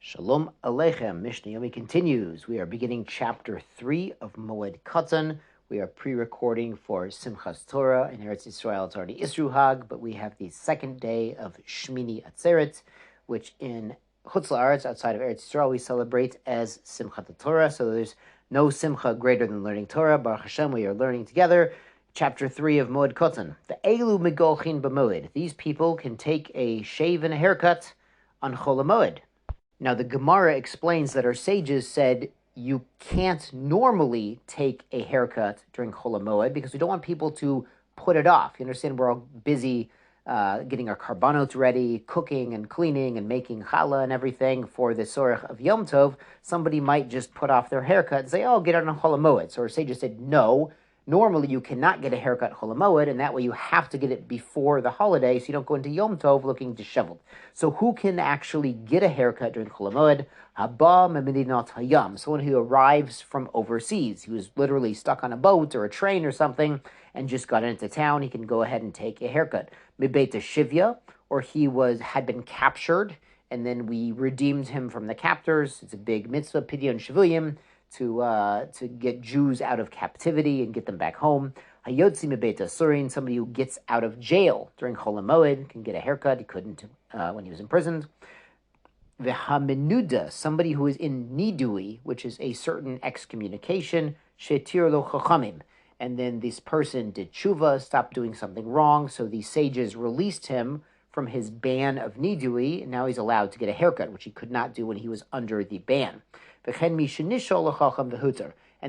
Shalom Aleichem. Mishnah Yomi continues. We are beginning chapter 3 of Moed Katan. We are pre-recording for Simchas Torah in Eretz Yisrael. It's already Isru Hag, but we have the second day of Shmini Atzeret, which in Chutz La'aretz, outside of Eretz Yisrael, we celebrate as Simchat Torah. So there's no simcha greater than learning Torah. Baruch Hashem, we are learning together. Chapter 3 of Moed Katan. The Elu Megolchin B'Moed. These people can take a shave and a haircut on Chol HaMoed. Now, the Gemara explains that our sages said you can't normally take a haircut during Chol HaMoed because we don't want people to put it off. You understand, we're all busy getting our karbanos ready, cooking and cleaning and making challah and everything for the sorech of Yom Tov. Somebody might just put off their haircut and say, oh, get it on Chol HaMoed. So our sages said, no. Normally, you cannot get a haircut Chol HaMoed, and that way you have to get it before the holiday, so you don't go into Yom Tov looking disheveled. So who can actually get a haircut during Chol HaMoed? Haba memedinat hayam, someone who arrives from overseas. He was literally stuck on a boat or a train or something and just got into town. He can go ahead and take a haircut. Mibeta shivya, or he had been captured, and then we redeemed him from the captors. It's a big mitzvah, pidyon shivuyim, to get Jews out of captivity and get them back home. Hayotzi mebeit asurin, somebody who gets out of jail during Chol HaMoed can get a haircut. He couldn't when he was imprisoned. V'hamenuda, somebody who is in nidui, which is a certain excommunication. Shetir lo chachamim, and then this person did tshuva, stopped doing something wrong, so the sages released him from his ban of nidui, and now he's allowed to get a haircut, which he could not do when he was under the ban. And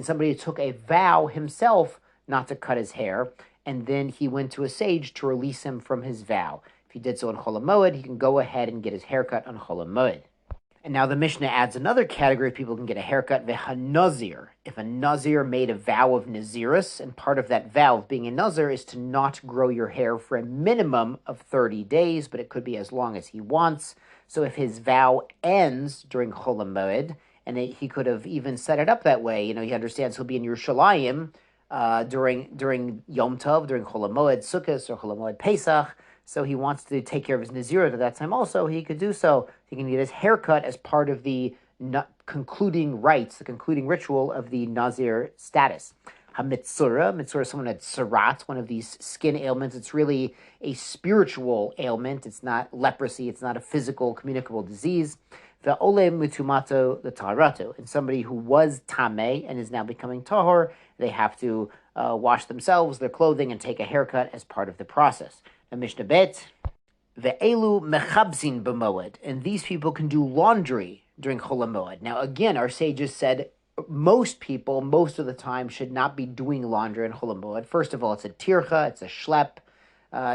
somebody took a vow himself not to cut his hair, and then he went to a sage to release him from his vow. If he did so on Chol HaMoed, he can go ahead and get his haircut on Chol HaMoed. And now the Mishnah adds another category of people who can get a haircut, v'hanazir. If a nazir made a vow of nazirus, and part of that vow of being a nazir is to not grow your hair for a minimum of 30 days, but it could be as long as he wants. So if his vow ends during Chol HaMoed, and he could have even set it up that way. You know, he understands he'll be in Yerushalayim during Yom Tov, during Chol HaMoed Sukkot or Chol HaMoed Pesach. So he wants to take care of his Nazirut at that time also. He could do so. He can get his haircut as part of the concluding rites, the concluding ritual of the Nazir status. Mitzvah is someone who had tsarat, one of these skin ailments. It's really a spiritual ailment. It's not leprosy. It's not a physical, communicable disease. The ole mutumato the taharato, and somebody who was tameh and is now becoming tahor, they have to wash themselves, their clothing, and take a haircut as part of the process. The Mishnah Bet, the elu mechabzin b'moed, and these people can do laundry during Chol HaMoed. Now, again, our sages said most people, most of the time, should not be doing laundry in Chol HaMoed. First of all, it's a tircha, it's a schlep.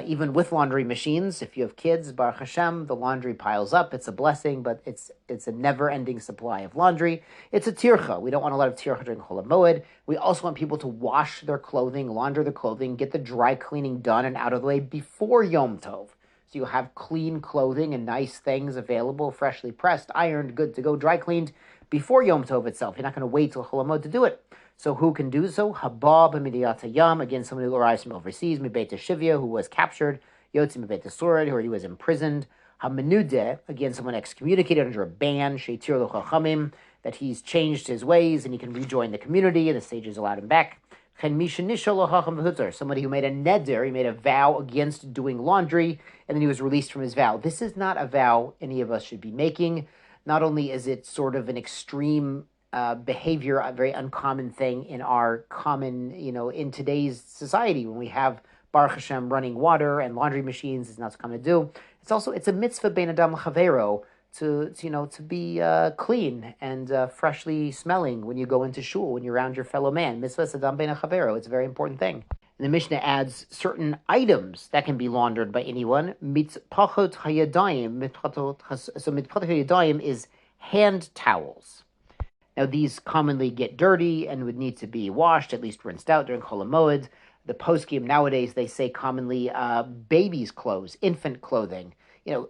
Even with laundry machines, if you have kids, Baruch Hashem, the laundry piles up. It's a blessing, but it's a never-ending supply of laundry. It's a tircha. We don't want a lot of tircha during Chol HaMoed. We also want people to wash their clothing, launder their clothing, get the dry cleaning done and out of the way before Yom Tov. So you'll have clean clothing and nice things available, freshly pressed, ironed, good to go, dry cleaned before Yom Tov itself. You're not going to wait till Chol HaMoed to do it. So who can do so? Habab Midiyat Yam, again, someone who arrives from overseas, Mibeta Shivya, who was captured, Yotzi Mibeta Surid, who he was imprisoned, Hamenude, again, someone excommunicated under a ban, Sheitir Lo Chachamim, that he's changed his ways and he can rejoin the community, and the sages allowed him back. Somebody who made a neder, he made a vow against doing laundry, and then he was released from his vow. This is not a vow any of us should be making. Not only is it sort of an extreme behavior, a very uncommon thing in our common, in today's society when we have Baruch Hashem running water and laundry machines is not so common to do. It's a mitzvah bein adam l'chavero to be clean and freshly smelling when you go into shul, when you're around your fellow man. Mitzvah adam bein chavero. It's a very important thing. And the Mishnah adds certain items that can be laundered by anyone. Mitpachot hayadayim. So mitpachot hayadayim is hand towels. Now, these commonly get dirty and would need to be washed, at least rinsed out during Chol HaMoed. The poskim nowadays, they say commonly babies' clothes, infant clothing.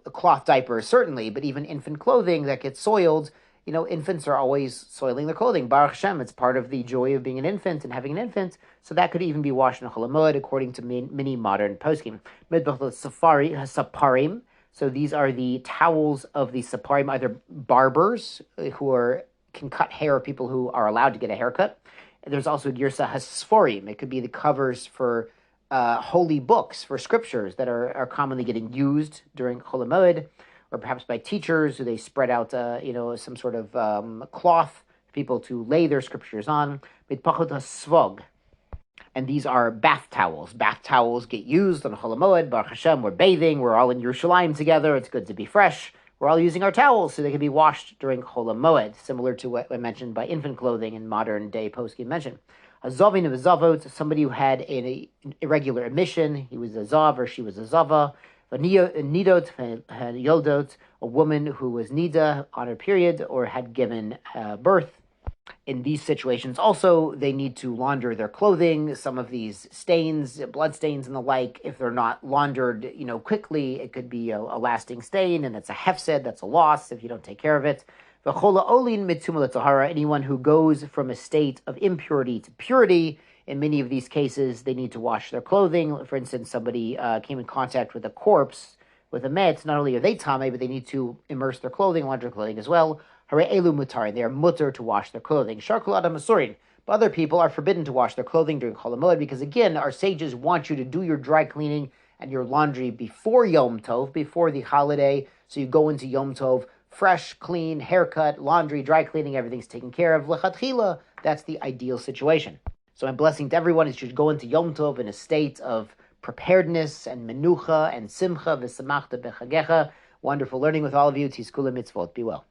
Cloth diapers, certainly, but even infant clothing that gets soiled. Infants are always soiling their clothing. Baruch Hashem, it's part of the joy of being an infant and having an infant. So that could even be washed in Chol HaMoed, according to many modern poskim. Midbachot safarim, So these are the towels of the Saparim, either barbers who can cut hair, of people who are allowed to get a haircut. And there's also Girsa Hasforim. It could be the covers for holy books, for scriptures that are commonly getting used during Chol Moed, or perhaps by teachers who they spread out, some sort of cloth for people to lay their scriptures on. Mitpachot Hasvog. And these are bath towels. Bath towels get used on Chol Moed. Baruch Hashem, we're bathing. We're all in Yerushalayim together. It's good to be fresh. We're all using our towels so they can be washed during Chol Moed, similar to what I mentioned by infant clothing in modern day poskim mentioned. A Zavin of a Zavot, somebody who had an irregular emission. He was a Zav or she was a Zava. A Nidot, Yoldot, a woman who was Nida on her period or had given birth. In these situations, also, they need to launder their clothing. Some of these stains, blood stains and the like, if they're not laundered, quickly, it could be a lasting stain, and that's a hefsed, that's a loss if you don't take care of it. Anyone who goes from a state of impurity to purity, in many of these cases, they need to wash their clothing. For instance, somebody came in contact with a corpse, with a met, not only are they tame, but they need to immerse their clothing, launder their clothing as well. Hare elu mutarin, they are mutter to wash their clothing. Sharkul adam masurin, but other people are forbidden to wash their clothing during Chol Moed because, again, our sages want you to do your dry cleaning and your laundry before Yom Tov, before the holiday, so you go into Yom Tov fresh, clean, haircut, laundry, dry cleaning, everything's taken care of. Lechatchila, that's the ideal situation. So my blessing to everyone is you should go into Yom Tov in a state of preparedness and menucha and simcha v'samachta bechagecha. Wonderful learning with all of you. Tizkula mitzvot. Be well.